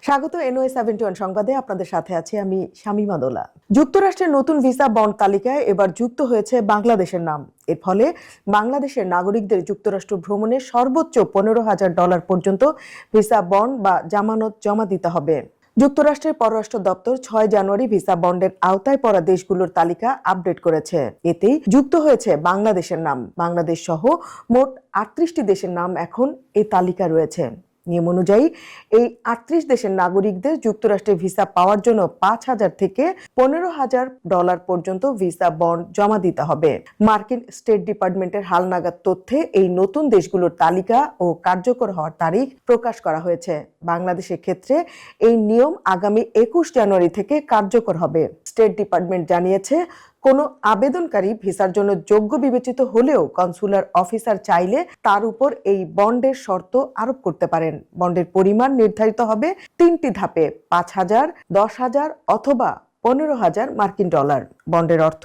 স্বাগত NY71 সংবাদে আপনাদের সাথে আছি আমি শামীমা দোলা। যুক্তরাষ্ট্রের নতুন ভিসা বন্ড তালিকায় এবার যুক্ত হয়েছে বাংলাদেশের নাম। এর ফলে বাংলাদেশের নাগরিকদের যুক্তরাষ্ট্র ভ্রমণে সর্বোচ্চ $15,000 পর্যন্ত ভিসা বন্ড বা জামানত জমা দিতে হবে। যুক্তরাষ্ট্রের পররাষ্ট্র দপ্তর 6 জানুয়ারি ভিসা বন্ডের আওতায় পড়া দেশগুলোর তালিকা আপডেট করেছে। এতেই যুক্ত হয়েছে বাংলাদেশের নাম। বাংলাদেশ সহ মোট 38টি দেশের নাম এখন এই তালিকা রয়েছে। নিয়ম অনুযায়ী এই 38 দেশের নাগরিকদের যুক্তরাষ্ট্রে ভিসা পাওয়ার জন্য $5,000 থেকে $15,000 পর্যন্ত ভিসা বন্ড জমা দিতে হবে। মার্কিন স্টেট ডিপার্টমেন্টের হালনাগাদ তথ্যে এই নতুন দেশগুলোর তালিকা ও কার্যকর হওয়ার তারিখ প্রকাশ করা হয়েছে। বাংলাদেশের ক্ষেত্রে এই নিয়ম আগামী 21 জানুয়ারি থেকে কার্যকর হবে। স্টেট ডিপার্টমেন্ট জানিয়েছে, কোনো আবেদনকারী ভিসার জন্য যোগ্য বিবেচিত হলেও কনসুলার অফিসার চাইলে তার উপর এই বন্ডের শর্ত আরোপ করতে পারেন। বন্ডের পরিমাণ নির্ধারিত হবে 3টি ধাপে: 5,000, 10,000 অথবা $15,000 বন্ডের অর্থ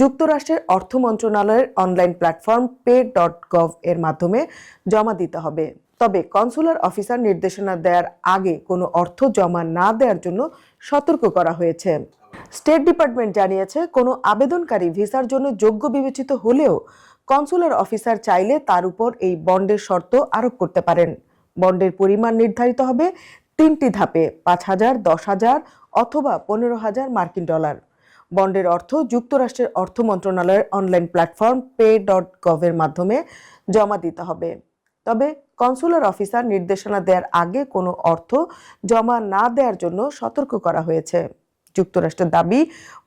যুক্তরাষ্ট্রের অর্থ মন্ত্রণালয়ের অনলাইন প্ল্যাটফর্ম pay.gov এর মাধ্যমে জমা দিতে হবে। তবে কনসুলার অফিসার নির্দেশনা দেওয়ার আগে কোনো অর্থ জমা না দেওয়ার জন্য সতর্ক করা হয়েছে। স্টেট ডিপার্টমেন্ট জানিয়েছে, কোনো আবেদনকারী ভিসার জন্য যোগ্য বিবেচিত হলেও কনসুলার অফিসার চাইলে তার উপর এই বন্ডের শর্ত আরোপ করতে পারেন। বন্ডের পরিমাণ নির্ধারিত হবে 3টি ধাপে: 5,000, 10,000 অথবা $15,000 বন্ডের অর্থ যুক্তরাষ্ট্রের অর্থ মন্ত্রণালয়ের অনলাইন প্ল্যাটফর্ম pay.gov এর মাধ্যমে জমা দিতে হবে। তবে কনসুলার অফিসার নির্দেশনা দেওয়ার আগে কোনো অর্থ জমা না দেওয়ার জন্য সতর্ক করা হয়েছে। যুক্তরাষ্ট্রের দাবি,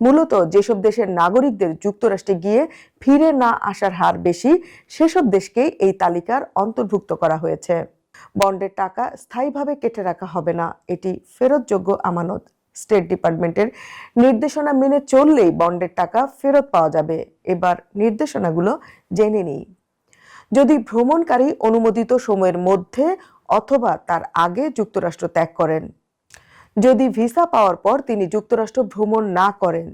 মূলত যেসব দেশের নাগরিকদের যুক্তরাষ্ট্রে গিয়ে ফিরে না আসার হার বেশি, সেসব দেশকেই এই তালিকার অন্তর্ভুক্ত করা হয়েছে। বন্ডের টাকা স্থায়ীভাবে কেটে রাখা হবে না, এটি ফেরতযোগ্য আমানত। স্টেট ডিপার্টমেন্টের নির্দেশনা মেনে চললেই বন্ডের টাকা ফেরত পাওয়া যাবে। এবার নির্দেশনাগুলো জেনে নিই। যদি ভ্রমণকারী অনুমোদিত সময়ের মধ্যে অথবা তার আগে যুক্তরাষ্ট্র ত্যাগ করেন, যদি ভিসা পাওয়ার পর তিনি যুক্তরাষ্ট্র ভ্রমণ না করেন,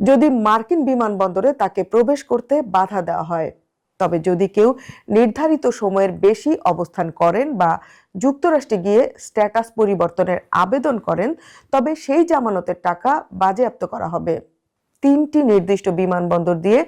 যদি মার্কিন বিমানবন্দরে তাকে প্রবেশ করতে বাধা দেওয়া হয়, তবে যদি কেউ নির্ধারিত সময়ের বেশি অবস্থান করেন বা যুক্তরাষ্ট্রে গিয়ে স্ট্যাটাস পরিবর্তনের আবেদন করেন, তবে সেই জামানতের টাকা বাজেয়াপ্ত করা হবে। 3টি নির্দিষ্ট বিমানবন্দর দিয়ে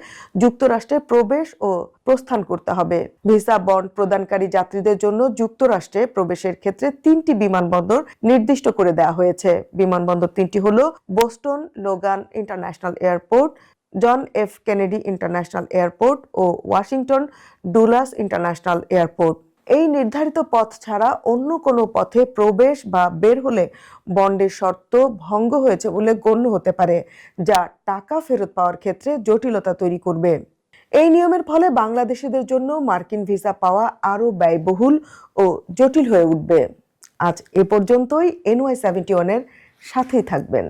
যুক্তরাষ্ট্রে প্রবেশ ও প্রস্থান করতে হবে। ভিসা বন্ড প্রদানকারী যাত্রীদের জন্য যুক্তরাষ্ট্রে প্রবেশের ক্ষেত্রে 3টি বিমানবন্দর নির্দিষ্ট করে দেওয়া হয়েছে। বিমানবন্দর 3টি হলো Boston Logan international airport, John F Kennedy international airport ও ওয়াশিংটন ডুলাস ইন্টারন্যাশনাল এয়ারপোর্ট। এই নির্ধারিত পথ ছাড়া অন্য কোনো পথে প্রবেশ বা বের হলে বন্ডের শর্ত ভঙ্গ হয়েছে বলে গণ্য হতে পারে, যা টাকা ফেরত পাওয়ার ক্ষেত্রে জটিলতা তৈরি করবে। এই নিয়মের ফলে বাংলাদেশিদের জন্য মার্কিন ভিসা পাওয়া আরও ব্যয়বহুল ও জটিল হয়ে উঠবে। আজ এ পর্যন্তই। NY71 এর সাথেই থাকবেন।